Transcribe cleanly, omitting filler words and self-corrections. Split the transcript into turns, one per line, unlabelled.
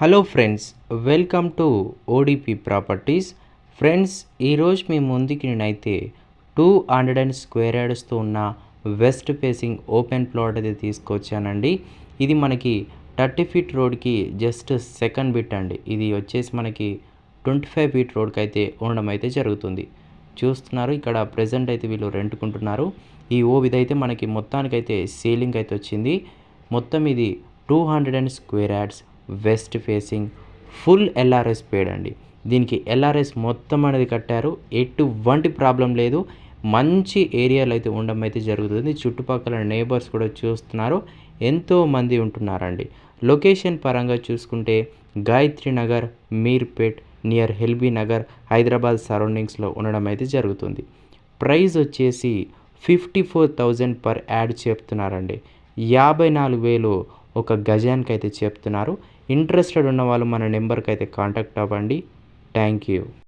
Hello friends, welcome to ODP properties. Friends, ఈరోజు మీ ముందుకి నేనైతే 200 స్క్వేర్ యార్డ్స్తో ఉన్న వెస్ట్ ఫేసింగ్ ఓపెన్ ప్లాట్ అయితే తీసుకొచ్చానండి. ఇది మనకి 30 ఫీట్ రోడ్కి జస్ట్ సెకండ్ బిట్ అండి. ఇది వచ్చేసి మనకి 25 ఫీట్ రోడ్కి అయితే ఉండడం అయితే జరుగుతుంది. చూస్తున్నారు, ఇక్కడ ప్రజెంట్ అయితే వీళ్ళు రెంట్కుంటున్నారు. ఈ ఇదైతే మనకి మొత్తానికైతే సీలింగ్ అయితే వచ్చింది. మొత్తం ఇది 200 square yards west facing full LRS పేడ్ అండి. దీనికి ఎల్ఆర్ఎస్ మొత్తం అనేది కట్టారు. ఎటువంటి ప్రాబ్లం లేదు. మంచి ఏరియాలో అయితే ఉండడం అయితే జరుగుతుంది. చుట్టుపక్కల నేబర్స్ కూడా చూస్తున్నారు, ఎంతోమంది ఉంటున్నారండి. లొకేషన్ పరంగా చూసుకుంటే గాయత్రి నగర్, మీర్పేట్ నియర్ ఎల్బీ నగర్, హైదరాబాద్ సరౌండింగ్స్లో ఉండడం అయితే జరుగుతుంది. ప్రైస్ వచ్చేసి 54,000 పర్ యాడ్ చెప్తున్నారండి. 54,000 ఒక గజానికి అయితే చెప్తున్నారు. ఇంట్రెస్టెడ్ ఉన్న వాళ్ళు మన నెంబర్కి అయితే కాంటాక్ట్ అవ్వండి. Thank you.